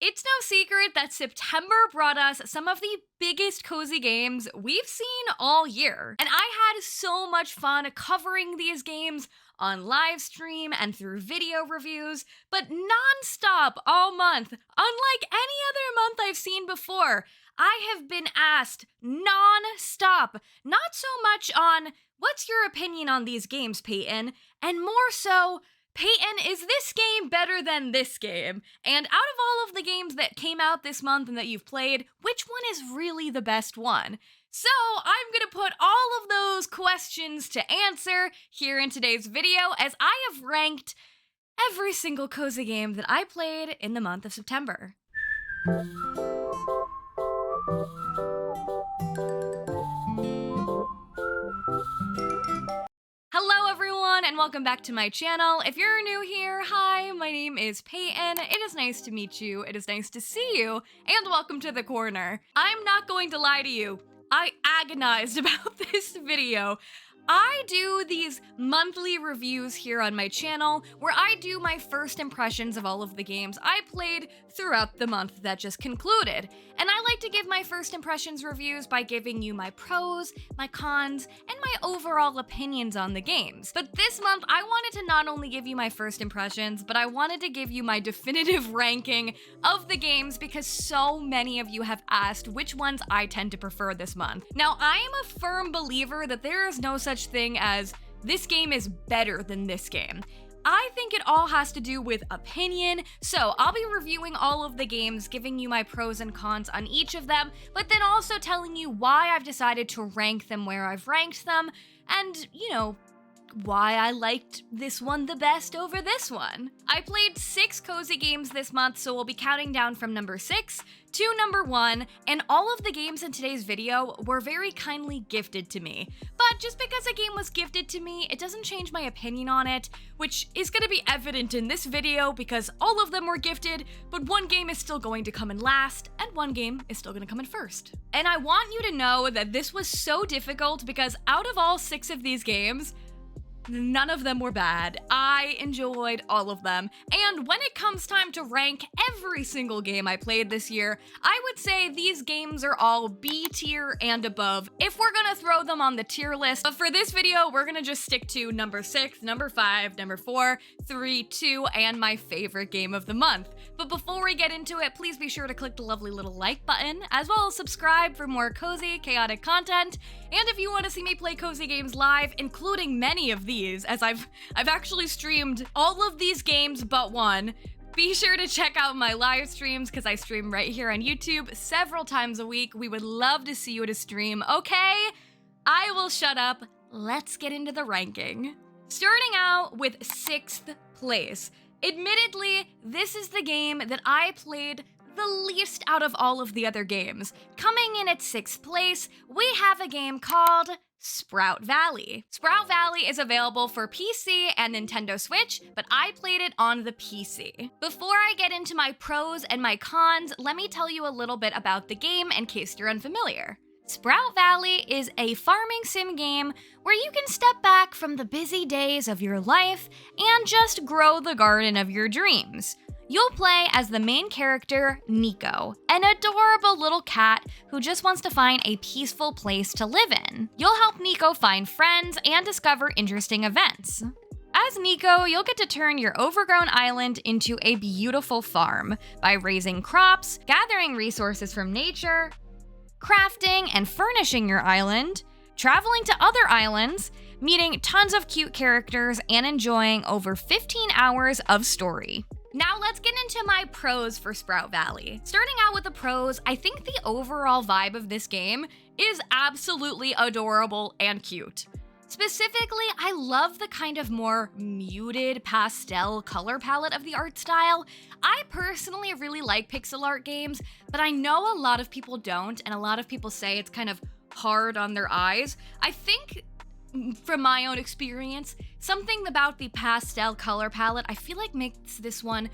It's no secret that September brought us some of the biggest cozy games we've seen all year. And I had so much fun covering these games on live stream and through video reviews, but non-stop all month, unlike any other month I've seen before. I have been asked non-stop, not so much on what's your opinion on these games, Payton, and more so, Payton, is this game better than this game? And out of all of the games that came out this month and that you've played, which one is really the best one? So I'm gonna put all of those questions to answer here in today's video as I have ranked every single cozy game that I played in the month of September. Hello everyone and welcome back to my channel. If you're new here, hi, my name is Payton. It is nice to meet you, it is nice to see you, and welcome to the corner. I'm not going to lie to you, I agonized about this video. I do these monthly reviews here on my channel where I do my first impressions of all of the games I played throughout the month that just concluded. And I like to give my first impressions reviews by giving you my pros, my cons, and my overall opinions on the games. But this month, I wanted to not only give you my first impressions, but I wanted to give you my definitive ranking of the games because so many of you have asked which ones I tend to prefer this month. Now, I am a firm believer that there is no such thing as this game is better than this game. I think it all has to do with opinion, so I'll be reviewing all of the games, giving you my pros and cons on each of them, but then also telling you why I've decided to rank them where I've ranked them, and, you know, why I liked this one the best over this one. I played 6 cozy games this month, so we'll be counting down from number 6 to number 1, and all of the games in today's video were very kindly gifted to me. But just because a game was gifted to me, it doesn't change my opinion on it, which is gonna be evident in this video because all of them were gifted, but one game is still going to come in last, and one game is still gonna come in first. And I want you to know that this was so difficult because out of all 6 of these games, none of them were bad. I enjoyed all of them. And when it comes time to rank every single game I played this year, I would say these games are all B tier and above if we're gonna throw them on the tier list. But for this video, we're gonna just stick to number 6, number 5, number 4, 3, 2, and my favorite game of the month. But before we get into it, please be sure to click the lovely little like button, as well as subscribe for more cozy, chaotic content. And if you want to see me play cozy games live, including many of these, as I've actually streamed all of these games but one, be sure to check out my live streams because I stream right here on YouTube several times a week. We would love to see you at a stream, okay? I will shut up. Let's get into the ranking. Starting out with 6th place. Admittedly, this is the game that I played the least out of all of the other games. Coming in at 6th place, we have a game called Sprout Valley. Sprout Valley is available for PC and Nintendo Switch, but I played it on the PC. Before I get into my pros and my cons, let me tell you a little bit about the game in case you're unfamiliar. Sprout Valley is a farming sim game where you can step back from the busy days of your life and just grow the garden of your dreams. You'll play as the main character, Nico, an adorable little cat who just wants to find a peaceful place to live in. You'll help Nico find friends and discover interesting events. As Nico, you'll get to turn your overgrown island into a beautiful farm by raising crops, gathering resources from nature, crafting and furnishing your island, traveling to other islands, meeting tons of cute characters, and enjoying over 15 hours of story. Now let's get into my pros for Sprout Valley. Starting out with the pros, I think the overall vibe of this game is absolutely adorable and cute. Specifically, I love the kind of more muted pastel color palette of the art style. I personally really like pixel art games, but I know a lot of people don't, and a lot of people say it's kind of hard on their eyes. I think, from my own experience, something about the pastel color palette I feel like makes this one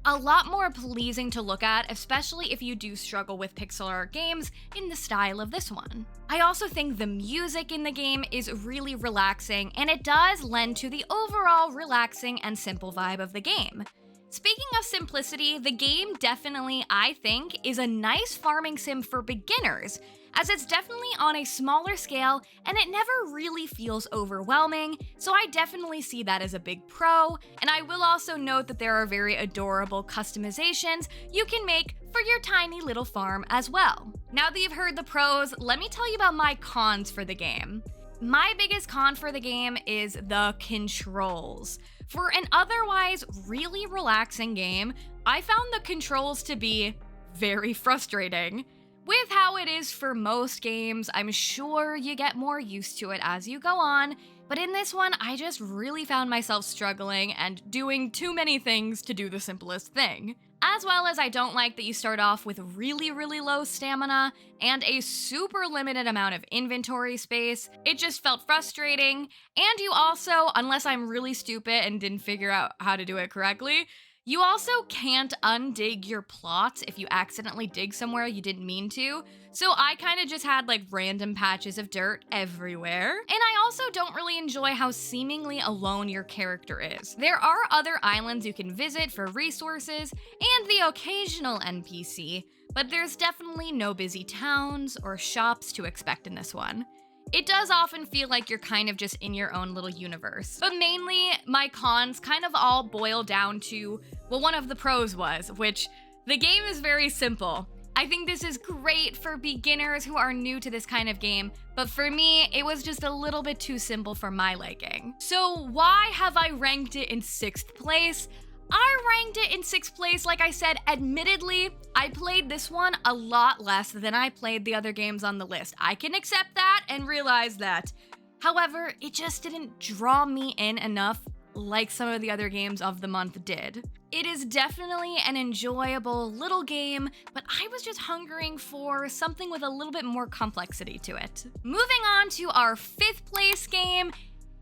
a lot more pleasing to look at, especially if you do struggle with pixel art games in the style of this one. I also think the music in the game is really relaxing, and it does lend to the overall relaxing and simple vibe of the game. Speaking of simplicity, the game definitely, I think, is a nice farming sim for beginners, as it's definitely on a smaller scale and it never really feels overwhelming, so I definitely see that as a big pro, and I will also note that there are very adorable customizations you can make for your tiny little farm as well. Now that you've heard the pros, let me tell you about my cons for the game. My biggest con for the game is the controls. For an otherwise really relaxing game, I found the controls to be very frustrating. With how it is for most games, I'm sure you get more used to it as you go on, but in this one, I just really found myself struggling and doing too many things to do the simplest thing. As well as I don't like that you start off with really low stamina and a super limited amount of inventory space. It just felt frustrating, and you also, unless I'm really stupid and didn't figure out how to do it correctly, you also can't undig your plots if you accidentally dig somewhere you didn't mean to, so I kind of just had like random patches of dirt everywhere. And I also don't really enjoy how seemingly alone your character is. There are other islands you can visit for resources and the occasional NPC, but there's definitely no busy towns or shops to expect in this one. It does often feel like you're kind of just in your own little universe. But mainly, my cons kind of all boil down to, well, one of the pros was, which the game is very simple. I think this is great for beginners who are new to this kind of game, but for me, it was just a little bit too simple for my liking. So why have I ranked it in 6th place? I ranked it in 6th place, like I said. Admittedly, I played this one a lot less than I played the other games on the list. I can accept that and realize that. However, it just didn't draw me in enough like some of the other games of the month did. It is definitely an enjoyable little game, but I was just hungering for something with a little bit more complexity to it. Moving on to our 5th place game.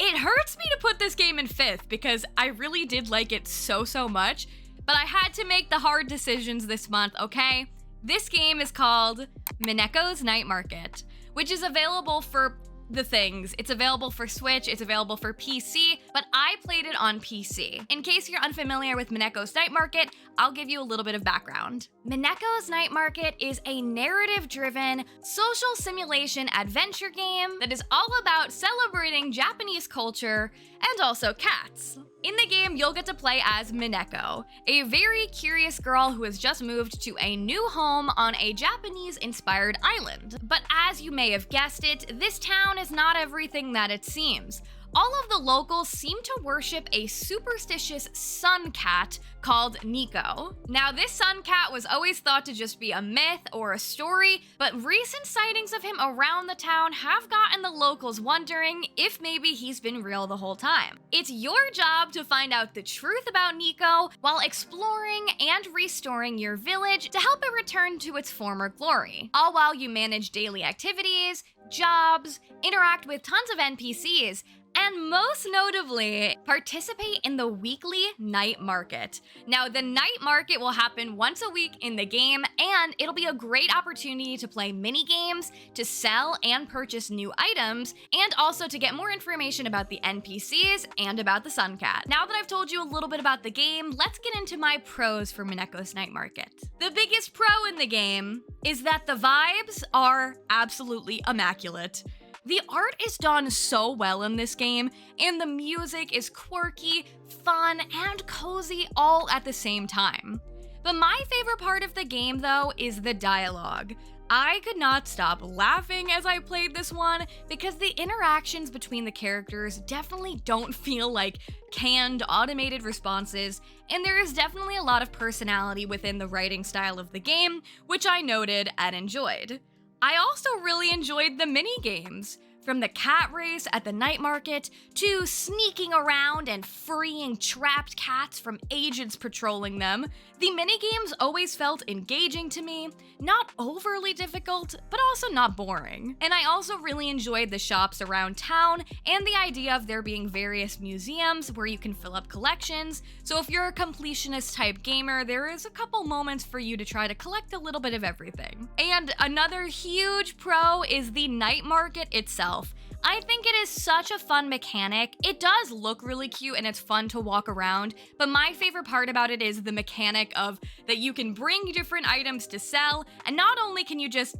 It hurts me to put this game in 5th because I really did like it so much, but I had to make the hard decisions this month, okay? This game is called MINEKO'S Night Market, which is available for the things. It's available for Switch, it's available for PC, but I played it on PC. In case you're unfamiliar with MINEKO'S Night Market, I'll give you a little bit of background. MINEKO'S Night Market is a narrative-driven social simulation adventure game that is all about celebrating Japanese culture and also cats. In the game, you'll get to play as Mineko, a very curious girl who has just moved to a new home on a Japanese-inspired island. But as you may have guessed it, this town is not everything that it seems. All of the locals seem to worship a superstitious sun cat called Nico. Now, this sun cat was always thought to just be a myth or a story, but recent sightings of him around the town have gotten the locals wondering if maybe he's been real the whole time. It's your job to find out the truth about Nico while exploring and restoring your village to help it return to its former glory, all while you manage daily activities, jobs, interact with tons of NPCs, and most notably, participate in the weekly night market. Now, the night market will happen once a week in the game, and it'll be a great opportunity to play mini games, to sell and purchase new items, and also to get more information about the NPCs and about the Sun Cat. Now that I've told you a little bit about the game, let's get into my pros for MINEKO'S Night Market. The biggest pro in the game is that the vibes are absolutely immaculate. The art is done so well in this game, and the music is quirky, fun, and cozy all at the same time. But my favorite part of the game, though, is the dialogue. I could not stop laughing as I played this one because the interactions between the characters definitely don't feel like canned automated responses, and there is definitely a lot of personality within the writing style of the game, which I noted and enjoyed. I also really enjoyed the mini-games. From the cat race at the night market, to sneaking around and freeing trapped cats from agents patrolling them, the minigames always felt engaging to me, not overly difficult, but also not boring. And I also really enjoyed the shops around town and the idea of there being various museums where you can fill up collections, so if you're a completionist type gamer, there is a couple moments for you to try to collect a little bit of everything. And another huge pro is the night market itself. itself. I think it is such a fun mechanic. It does look really cute and it's fun to walk around, but my favorite part about it is the mechanic of that you can bring different items to sell, and not only can you just,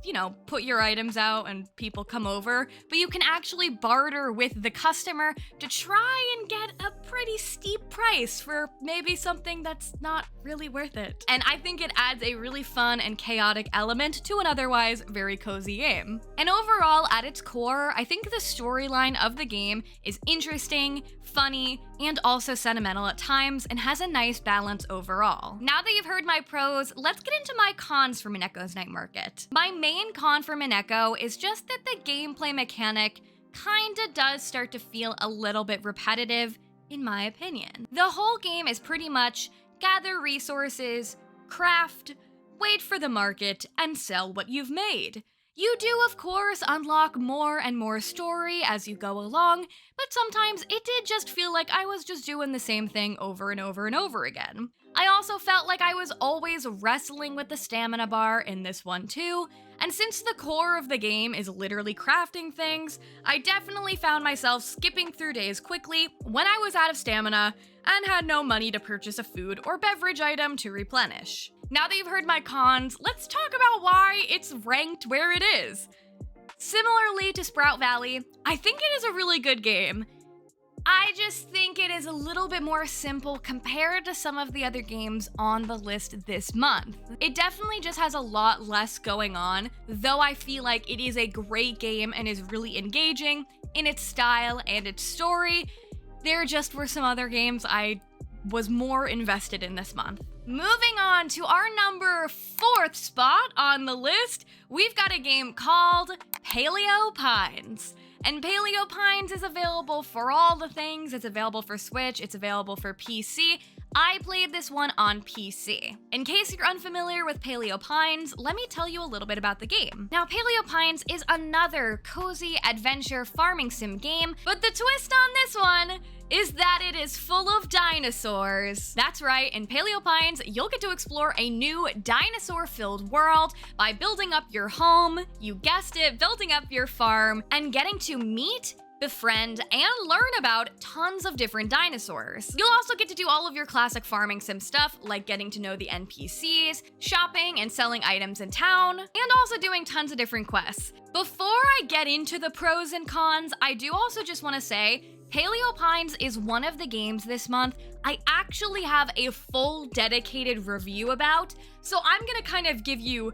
put your items out and people come over, but you can actually barter with the customer to try and get a pretty steep price for maybe something that's not really worth it. And I think it adds a really fun and chaotic element to an otherwise very cozy game. And overall, at its core, I think the storyline of the game is interesting, funny, and also sentimental at times, and has a nice balance overall. Now that you've heard my pros, let's get into my cons for MINEKO'S Night Market. My main con for Mineko is just that the gameplay mechanic kinda does start to feel a little bit repetitive, in my opinion. The whole game is pretty much gather resources, craft, wait for the market, and sell what you've made. You do, of course, unlock more and more story as you go along, but sometimes it did just feel like I was just doing the same thing over and over and over again. I also felt like I was always wrestling with the stamina bar in this one too, and since the core of the game is literally crafting things, I definitely found myself skipping through days quickly when I was out of stamina and had no money to purchase a food or beverage item to replenish. Now that you've heard my cons, let's talk about why it's ranked where it is. Similarly to Sprout Valley, I think it is a really good game. I just think it is a little bit more simple compared to some of the other games on the list this month. It definitely just has a lot less going on, though I feel like it is a great game and is really engaging in its style and its story. There just were some other games I was more invested in this month. Moving on to our number 4th spot on the list, we've got a game called PALEO Pines. And PALEO Pines is available for all the things. It's available for Switch, it's available for PC. I played this one on PC. In case you're unfamiliar with PALEO Pines, let me tell you a little bit about the game. Now, PALEO Pines is another cozy adventure farming sim game, but the twist on this one is that it is full of dinosaurs. That's right, in PALEO Pines, you'll get to explore a new dinosaur-filled world by building up your home, you guessed it, building up your farm, and getting to meet, befriend, and learn about tons of different dinosaurs. You'll also get to do all of your classic farming sim stuff, like getting to know the NPCs, shopping and selling items in town, and also doing tons of different quests. Before I get into the pros and cons, I do also just want to say, PALEO Pines is one of the games this month I actually have a full dedicated review about, so I'm gonna kind of give you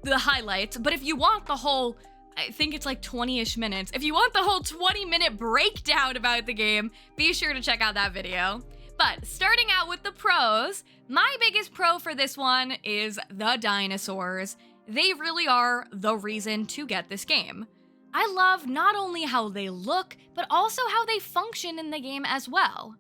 the highlights, but if you want the whole, I think it's like 20-ish minutes. If you want the whole 20-minute breakdown about the game, be sure to check out that video. But starting out with the pros, my biggest pro for this one is the dinosaurs. They really are the reason to get this game. I love not only how they look, but also how they function in the game as well.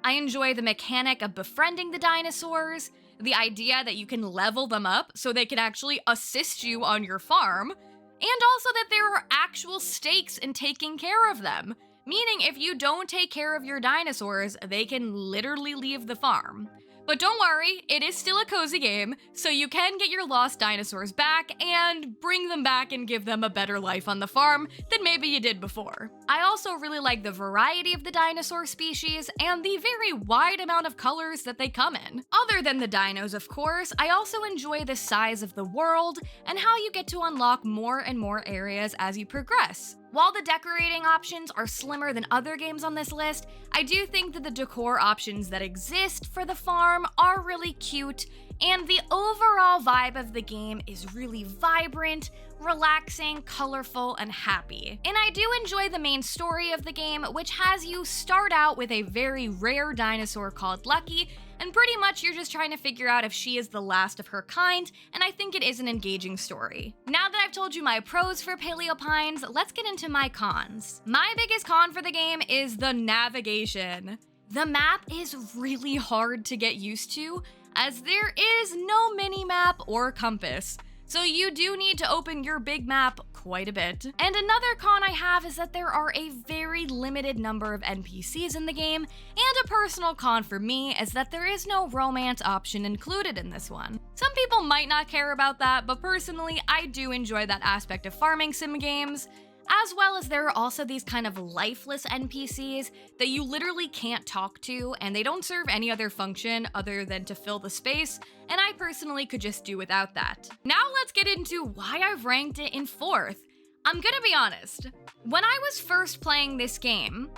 I enjoy the mechanic of befriending the dinosaurs, the idea that you can level them up so they can actually assist you on your farm, and also that there are actual stakes in taking care of them, meaning if you don't take care of your dinosaurs, they can literally leave the farm. But don't worry, it is still a cozy game, so you can get your lost dinosaurs back and bring them back and give them a better life on the farm than maybe you did before. I also really like the variety of the dinosaur species and the very wide amount of colors that they come in. Other than the dinos, of course, I also enjoy the size of the world and how you get to unlock more and more areas as you progress. While the decorating options are slimmer than other games on this list, I do think that the decor options that exist for the farm are really cute, and the overall vibe of the game is really vibrant, relaxing, colorful, and happy. And I do enjoy the main story of the game, which has you start out with a very rare dinosaur called Lucky, and pretty much you're just trying to figure out if she is the last of her kind, and I think it is an engaging story. Now that I've told you my pros for PALEO Pines, let's get into my cons. My biggest con for the game is the navigation. The map is really hard to get used to, as there is no mini-map or compass. So you do need to open your big map quite a bit. And another con I have is that there are a very limited number of NPCs in the game, and a personal con for me is that there is no romance option included in this one. Some people might not care about that, but personally, I do enjoy that aspect of farming sim games. as well as there are also these kind of lifeless NPCs that you literally can't talk to, and they don't serve any other function other than to fill the space, and I personally could just do without that. Now let's get into why I've ranked it in 4th. I'm gonna be honest, when I was first playing this game,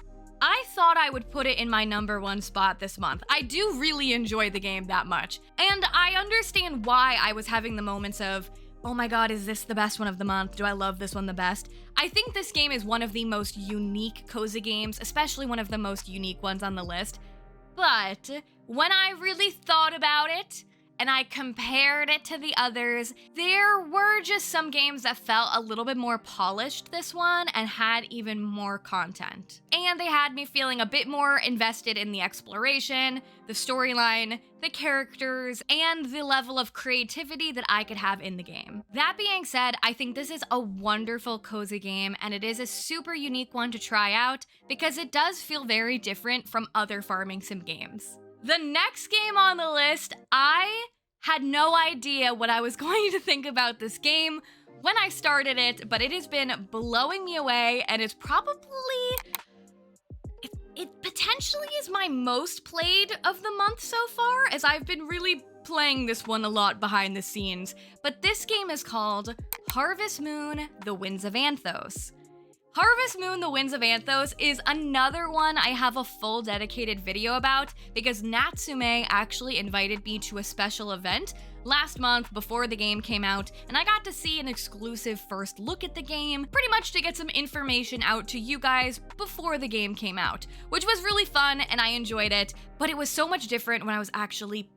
I thought I would put it in my number 1 spot this month. I do really enjoy the game that much, and I understand why I was having the moments of, oh my god, is this the best one of the month? Do I love this one the best? I think this game is one of the most unique cozy games, especially one of the most unique ones on the list. But when I really thought about it, and I compared it to the others, there were just some games that felt a little bit more polished this one and had even more content. And they had me feeling a bit more invested in the exploration, the storyline, the characters, and the level of creativity that I could have in the game. That being said, I think this is a wonderful cozy game, and it is a super unique one to try out because it does feel very different from other farming sim games. The next game on the list, I had no idea what I was going to think about this game when I started it, but it has been blowing me away, and it's probably, it potentially is my most played of the month so far, as I've been really playing this one a lot behind the scenes. But this game is called Harvest Moon: The Winds of Anthos. Harvest Moon: The Winds of Anthos is another one I have a full dedicated video about because Natsume actually invited me to a special event last month before the game came out, and I got to see an exclusive first look at the game, pretty much to get some information out to you guys before the game came out, which was really fun and I enjoyed it, but it was so much different when I was actually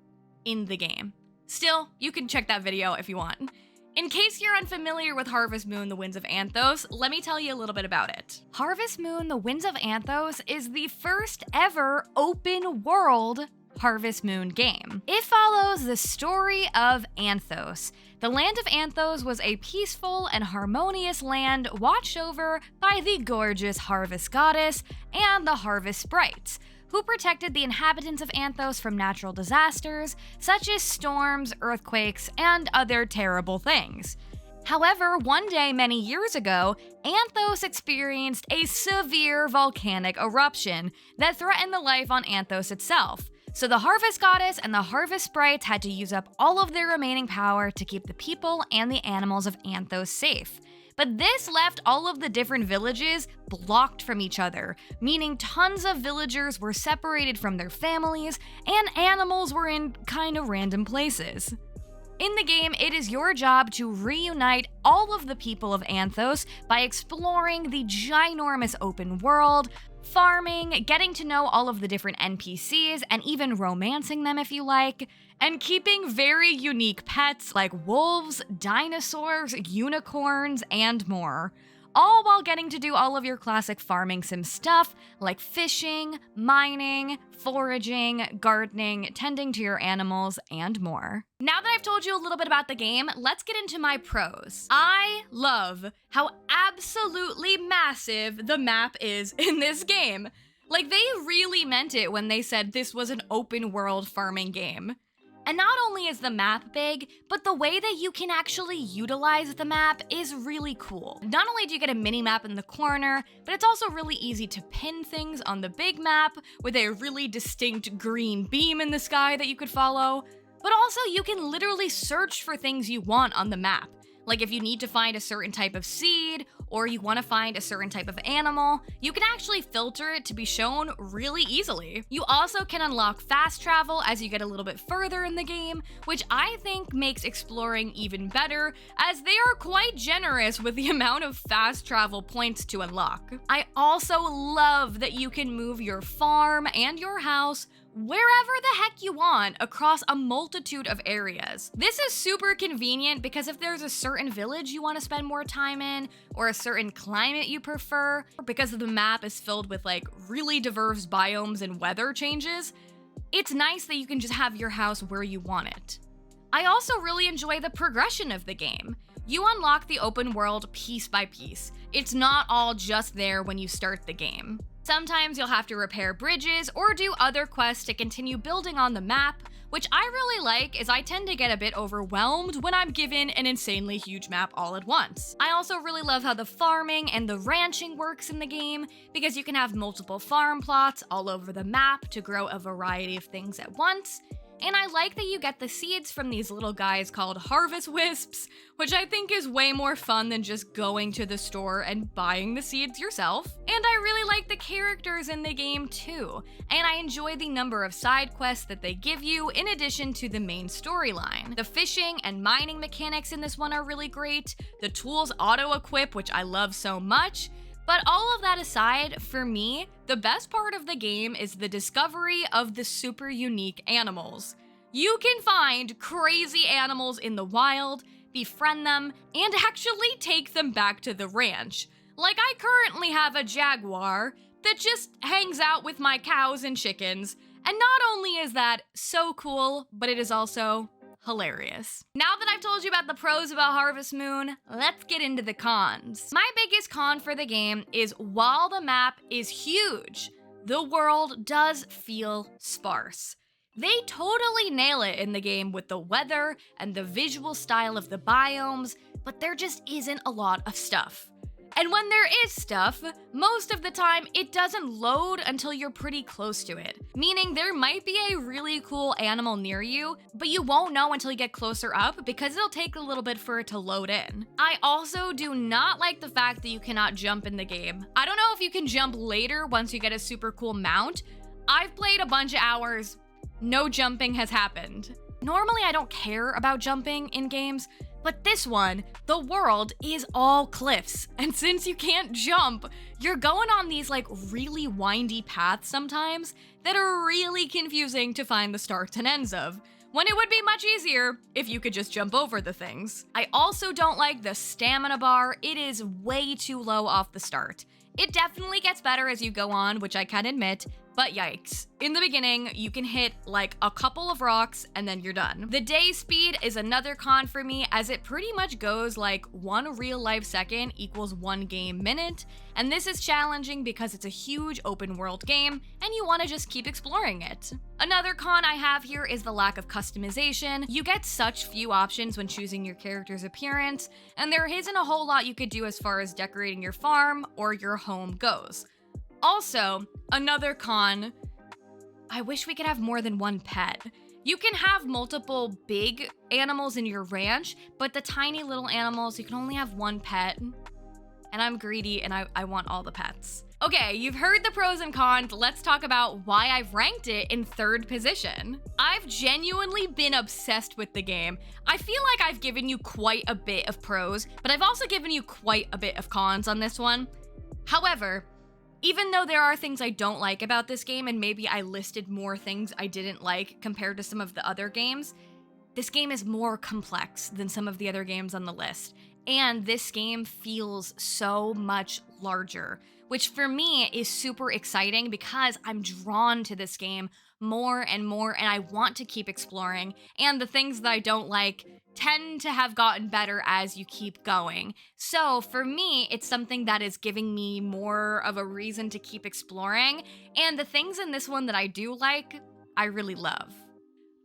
in the game. Still, you can check that video if you want. In case you're unfamiliar with Harvest Moon: The Winds of Anthos, let me tell you a little bit about it. Harvest Moon: The Winds of Anthos is the first ever open world Harvest Moon game. It follows the story of Anthos. The land of Anthos was a peaceful and harmonious land watched over by the gorgeous harvest goddess and the harvest sprites, who protected the inhabitants of Anthos from natural disasters, such as storms, earthquakes, and other terrible things. However, one day many years ago, Anthos experienced a severe volcanic eruption that threatened the life on Anthos itself. So the harvest goddess and the harvest sprites had to use up all of their remaining power to keep the people and the animals of Anthos safe. But this left all of the different villages blocked from each other, meaning tons of villagers were separated from their families, and animals were in kind of random places. In the game, it is your job to reunite all of the people of Anthos by exploring the ginormous open world, farming, getting to know all of the different NPCs, and even romancing them if you like, and keeping very unique pets like wolves, dinosaurs, unicorns, and more. All while getting to do all of your classic farming sim stuff like fishing, mining, foraging, gardening, tending to your animals, and more. Now that I've told you a little bit about the game, let's get into my pros. I love how absolutely massive the map is in this game. Like, they really meant it when they said this was an open world farming game. And not only is the map big, but the way that you can actually utilize the map is really cool. Not only do you get a mini map in the corner, but it's also really easy to pin things on the big map with a really distinct green beam in the sky that you could follow. But also you can literally search for things you want on the map. Like if you need to find a certain type of seed, or you want to find a certain type of animal, you can actually filter it to be shown really easily. You also can unlock fast travel as you get a little bit further in the game, which I think makes exploring even better, as they are quite generous with the amount of fast travel points to unlock. I also love that you can move your farm and your house wherever the heck you want across a multitude of areas. This is super convenient because if there's a certain village you want to spend more time in, or a certain climate you prefer, or because the map is filled with like really diverse biomes and weather changes, it's nice that you can just have your house where you want it. I also really enjoy the progression of the game. You unlock the open world piece by piece. It's not all just there when you start the game. Sometimes you'll have to repair bridges or do other quests to continue building on the map, which I really like as I tend to get a bit overwhelmed when I'm given an insanely huge map all at once. I also really love how the farming and the ranching works in the game, because you can have multiple farm plots all over the map to grow a variety of things at once. And I like that you get the seeds from these little guys called harvest wisps, which I think is way more fun than just going to the store and buying the seeds yourself. And I really like the characters in the game too, and I enjoy the number of side quests that they give you in addition to the main storyline. The fishing and mining mechanics in this one are really great, the tools auto-equip, which I love so much. But all of that aside, for me, the best part of the game is the discovery of the super unique animals. You can find crazy animals in the wild, befriend them, and actually take them back to the ranch. Like, I currently have a jaguar that just hangs out with my cows and chickens, and not only is that so cool, but it is also hilarious. Now that I've told you about the pros about Harvest Moon, let's get into the cons. My biggest con for the game is while the map is huge, the world does feel sparse. They totally nail it in the game with the weather and the visual style of the biomes, but there just isn't a lot of stuff. And when there is stuff, most of the time it doesn't load until you're pretty close to it. Meaning there might be a really cool animal near you, but you won't know until you get closer up because it'll take a little bit for it to load in. I also do not like the fact that you cannot jump in the game. I don't know if you can jump later once you get a super cool mount. I've played a bunch of hours, no jumping has happened. Normally I don't care about jumping in games, but this one, the world is all cliffs, and since you can't jump, you're going on these like really windy paths sometimes that are really confusing to find the starts and ends of, when it would be much easier if you could just jump over the things. I also don't like the stamina bar. It is way too low off the start. It definitely gets better as you go on, which I can admit, but yikes. In the beginning, you can hit like a couple of rocks and then you're done. The day speed is another con for me, as it pretty much goes like 1 real life second equals 1 game minute, and this is challenging because it's a huge open world game and you want to just keep exploring it. Another con I have here is the lack of customization. You get such few options when choosing your character's appearance, and there isn't a whole lot you could do as far as decorating your farm or your home goes. Also, another con, I wish we could have more than one pet. You can have multiple big animals in your ranch, but the tiny little animals, you can only have one pet. And I'm greedy and I want all the pets. Okay, you've heard the pros and cons, let's talk about why I've ranked it in 3rd position. I've genuinely been obsessed with the game. I feel like I've given you quite a bit of pros, but I've also given you quite a bit of cons on this one. However, even though there are things I don't like about this game, and maybe I listed more things I didn't like compared to some of the other games, this game is more complex than some of the other games on the list. And this game feels so much larger, which for me is super exciting because I'm drawn to this game more and more, and I want to keep exploring. And the things that I don't like tend to have gotten better as you keep going. So for me, it's something that is giving me more of a reason to keep exploring, and the things in this one that I do like, I really love.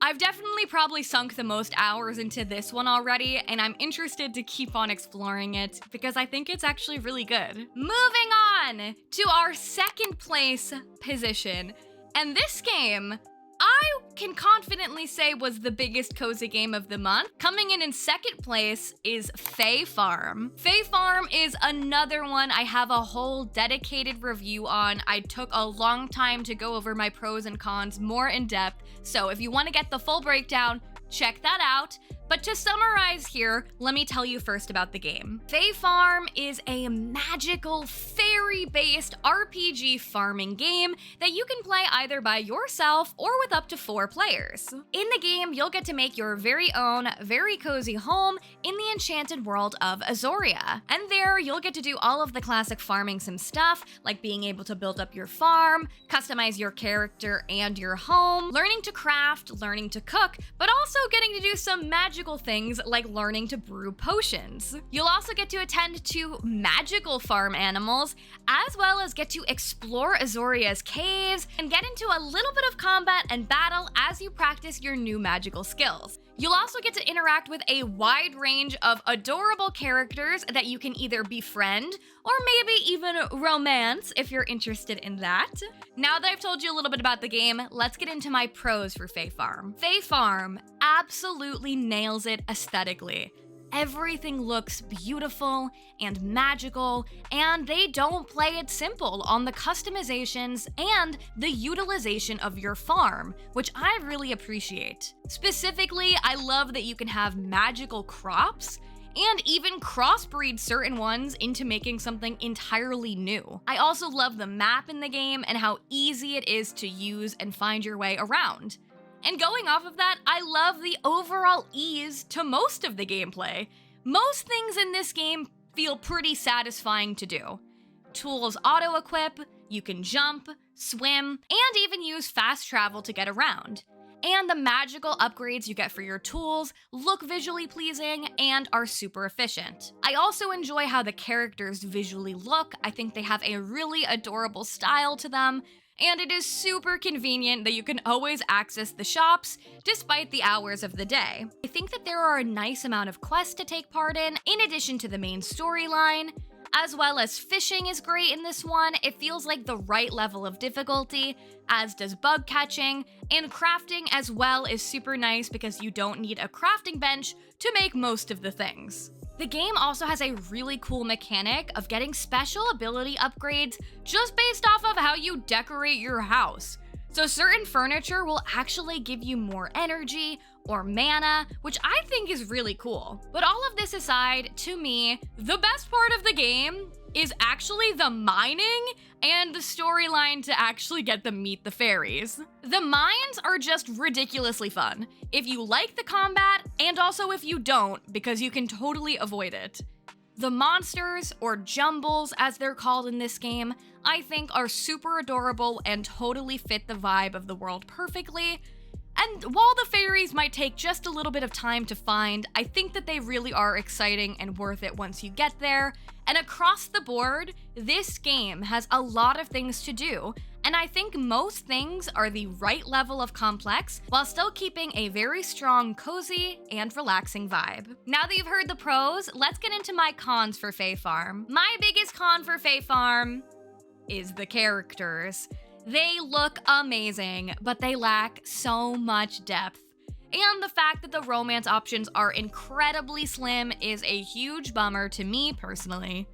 I've definitely probably sunk the most hours into this one already, and I'm interested to keep on exploring it because I think it's actually really good. Moving on to our 2nd place position, and this game, I can confidently say was the biggest cozy game of the month. Coming in 2nd place is Fae Farm. Fae Farm is another one I have a whole dedicated review on. I took a long time to go over my pros and cons more in depth, so if you want to get the full breakdown, check that out. But to summarize here, let me tell you first about the game. Fae Farm is a magical, fairy-based RPG farming game that you can play either by yourself or with up to 4 players. In the game, you'll get to make your very own, very cozy home in the enchanted world of Azoria. And there, you'll get to do all of the classic farming sim stuff, like being able to build up your farm, customize your character and your home, learning to craft, learning to cook, but also getting to do some magical magical things like learning to brew potions. You'll also get to attend to magical farm animals, as well as get to explore Azoria's caves and get into a little bit of combat and battle as you practice your new magical skills. You'll also get to interact with a wide range of adorable characters that you can either befriend or maybe even romance if you're interested in that. Now that I've told you a little bit about the game, let's get into my pros for Fae Farm. Fae Farm absolutely nails it aesthetically. Everything looks beautiful and magical, and they don't play it simple on the customizations and the utilization of your farm, which I really appreciate. Specifically, I love that you can have magical crops and even crossbreed certain ones into making something entirely new. I also love the map in the game and how easy it is to use and find your way around. And going off of that, I love the overall ease to most of the gameplay. Most things in this game feel pretty satisfying to do. Tools auto-equip, you can jump, swim, and even use fast travel to get around. And the magical upgrades you get for your tools look visually pleasing and are super efficient. I also enjoy how the characters visually look. I think they have a really adorable style to them, and it is super convenient that you can always access the shops despite the hours of the day. I think that there are a nice amount of quests to take part in addition to the main storyline, as well as fishing is great in this one. It feels like the right level of difficulty, as does bug catching, and crafting as well is super nice because you don't need a crafting bench to make most of the things. The game also has a really cool mechanic of getting special ability upgrades just based off of how you decorate your house. So certain furniture will actually give you more energy or mana, which I think is really cool. But all of this aside, to me, the best part of the game is actually the mining and the storyline to actually get them meet the fairies. The mines are just ridiculously fun if you like the combat, and also if you don't, because you can totally avoid it. The monsters, or jumbles as they're called in this game, I think are super adorable and totally fit the vibe of the world perfectly. And while the fairies might take just a little bit of time to find, I think that they really are exciting and worth it once you get there. And across the board, this game has a lot of things to do, and I think most things are the right level of complex while still keeping a very strong, cozy, and relaxing vibe. Now that you've heard the pros, let's get into my cons for Fae Farm. My biggest con for Fae Farm is the characters. They look amazing, but they lack so much depth. And the fact that the romance options are incredibly slim is a huge bummer to me personally.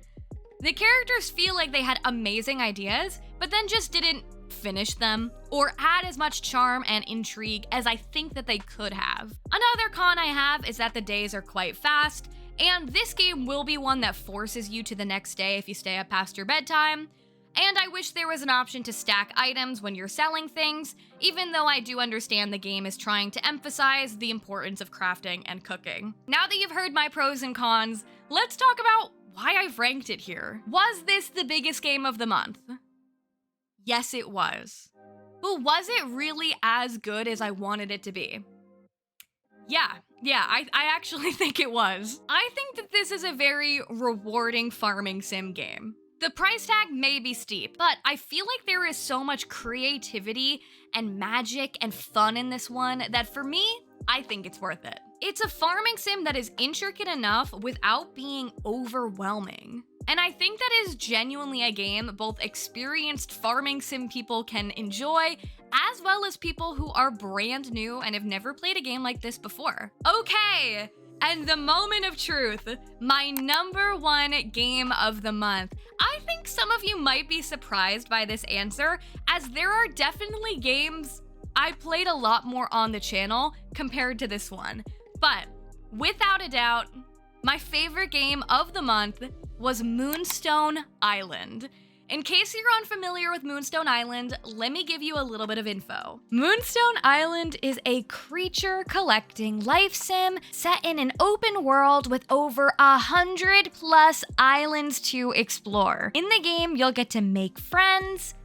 The characters feel like they had amazing ideas, but then just didn't finish them or add as much charm and intrigue as I think that they could have. Another con I have is that the days are quite fast, and this game will be one that forces you to the next day if you stay up past your bedtime. And I wish there was an option to stack items when you're selling things, even though I do understand the game is trying to emphasize the importance of crafting and cooking. Now that you've heard my pros and cons, let's talk about why I've ranked it here. Was this the biggest game of the month? Yes, it was. But was it really as good as I wanted it to be? Yeah, I actually think it was. I think that this is a very rewarding farming sim game. The price tag may be steep, but I feel like there is so much creativity and magic and fun in this one that for me, I think it's worth it. It's a farming sim that is intricate enough without being overwhelming. And I think that is genuinely a game both experienced farming sim people can enjoy, as well as people who are brand new and have never played a game like this before. Okay, and the moment of truth, my #1 game of the month. I think some of you might be surprised by this answer, as there are definitely games I played a lot more on the channel compared to this one. But without a doubt, my favorite game of the month was Moonstone Island. In case you're unfamiliar with Moonstone Island, let me give you a little bit of info. Moonstone Island is a creature collecting life sim set in an open world with over 100+ islands to explore. In the game, you'll get to make friends,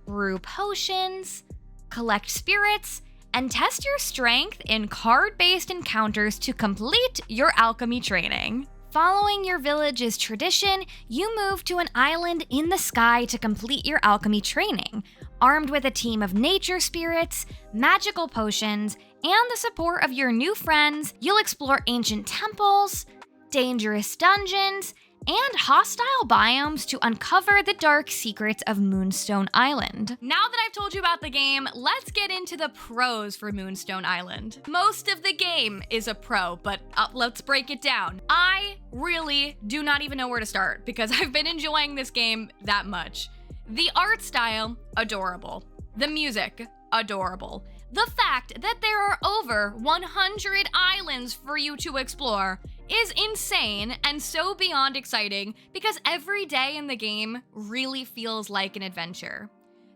brew potions, collect spirits, and test your strength in card-based encounters to complete your alchemy training. Following your village's tradition, you move to an island in the sky to complete your alchemy training. Armed with a team of nature spirits, magical potions, and the support of your new friends, you'll explore ancient temples, dangerous dungeons, and hostile biomes to uncover the dark secrets of Moonstone Island. Now that I've told you about the game, let's get into the pros for Moonstone Island. Most of the game is a pro, but let's break it down. I really do not even know where to start because I've been enjoying this game that much. The art style, adorable. The music, adorable. The fact that there are over 100 islands for you to explore is insane and so beyond exciting because every day in the game really feels like an adventure.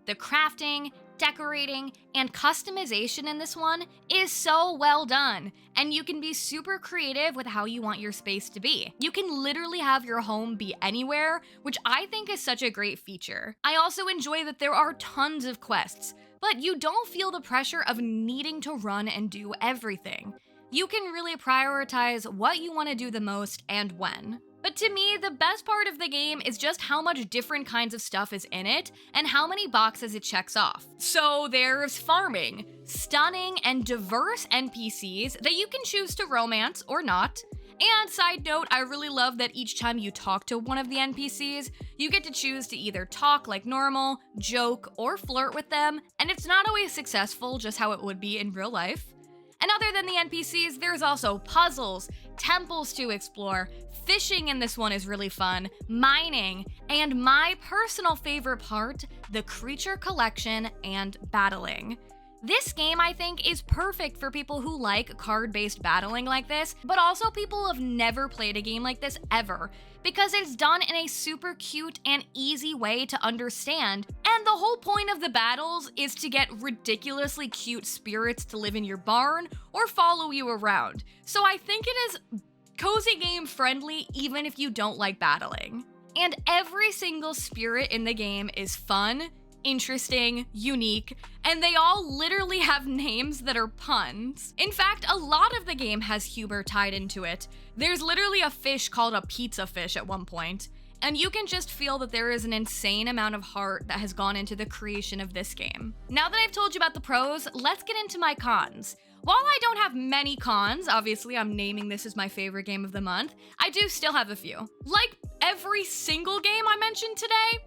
The crafting, decorating, and customization in this one is so well done, and you can be super creative with how you want your space to be. You can literally have your home be anywhere, which I think is such a great feature. I also enjoy that there are tons of quests, but you don't feel the pressure of needing to run and do everything. You can really prioritize what you want to do the most and when. But to me, the best part of the game is just how much different kinds of stuff is in it and how many boxes it checks off. So there's farming, stunning and diverse NPCs that you can choose to romance or not. And side note, I really love that each time you talk to one of the NPCs, you get to choose to either talk like normal, joke, or flirt with them, and it's not always successful, just how it would be in real life. And other than the NPCs, there's also puzzles, temples to explore, fishing in this one is really fun, mining, and my personal favorite part, the creature collection and battling. This game, I think, is perfect for people who like card-based battling like this, but also people who have never played a game like this ever, because it's done in a super cute and easy way to understand, and the whole point of the battles is to get ridiculously cute spirits to live in your barn or follow you around. So I think it is cozy game friendly even if you don't like battling. And every single spirit in the game is fun, interesting, unique, and they all literally have names that are puns. In fact, a lot of the game has humor tied into it. There's literally a fish called a pizza fish at one point, and you can just feel that there is an insane amount of heart that has gone into the creation of this game. Now that I've told you about the pros, let's get into my cons. While I don't have many cons, obviously I'm naming this as my favorite game of the month, I do still have a few. Like every single game I mentioned today,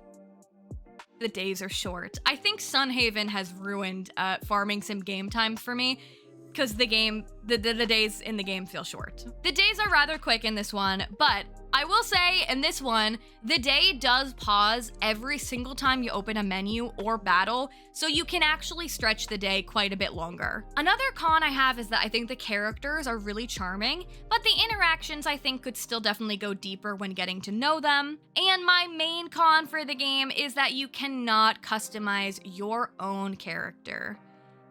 the days are short. I think Sunhaven has ruined farming sim game times for me because the days in the game feel short. The days are rather quick in this one, but I will say in this one, the day does pause every single time you open a menu or battle, so you can actually stretch the day quite a bit longer. Another con I have is that I think the characters are really charming, but the interactions I think could still definitely go deeper when getting to know them. And my main con for the game is that you cannot customize your own character.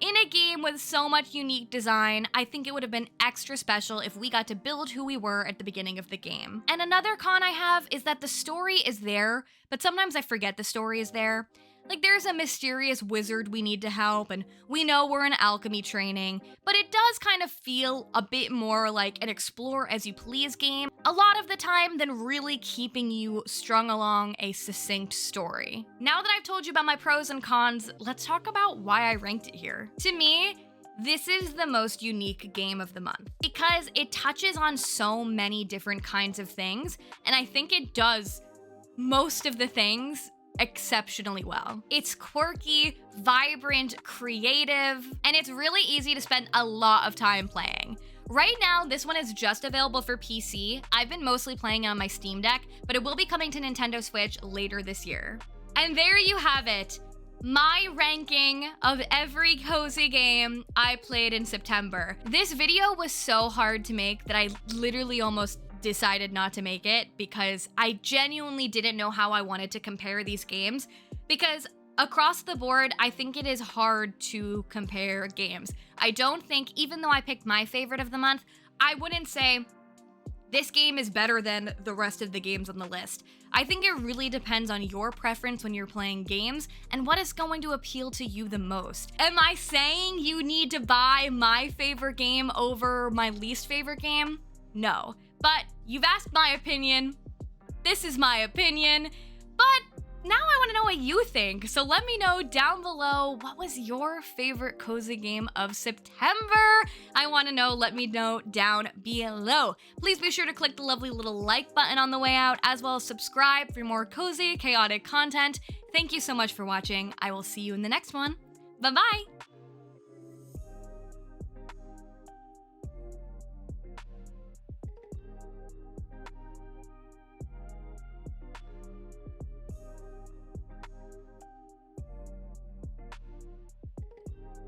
In a game with so much unique design, I think it would have been extra special if we got to build who we were at the beginning of the game. And another con I have is that the story is there, but sometimes I forget the story is there. Like, there's a mysterious wizard we need to help, and we know we're in alchemy training, but it does kind of feel a bit more like an explore-as-you-please game, a lot of the time than really keeping you strung along a succinct story. Now that I've told you about my pros and cons, let's talk about why I ranked it here. To me, this is the most unique game of the month because it touches on so many different kinds of things, and I think it does most of the things exceptionally well. It's quirky, vibrant, creative, and it's really easy to spend a lot of time playing. Right now, this one is just available for PC. I've been mostly playing it on my Steam Deck, but it will be coming to Nintendo Switch later this year. And there you have it, my ranking of every cozy game I played in September. This video was so hard to make that I literally almost decided not to make it because I genuinely didn't know how I wanted to compare these games, because across the board, I think it is hard to compare games. I don't think, even though I picked my favorite of the month, I wouldn't say this game is better than the rest of the games on the list. I think it really depends on your preference when you're playing games and what is going to appeal to you the most. Am I saying you need to buy my favorite game over my least favorite game? No. But you've asked my opinion. This is my opinion. But now I want to know what you think, so let me know down below, what was your favorite cozy game of September? I want to know, let me know down below. Please be sure to click the lovely little like button on the way out, as well as subscribe for more cozy, chaotic content. Thank you so much for watching. I will see you in the next one. Bye-bye!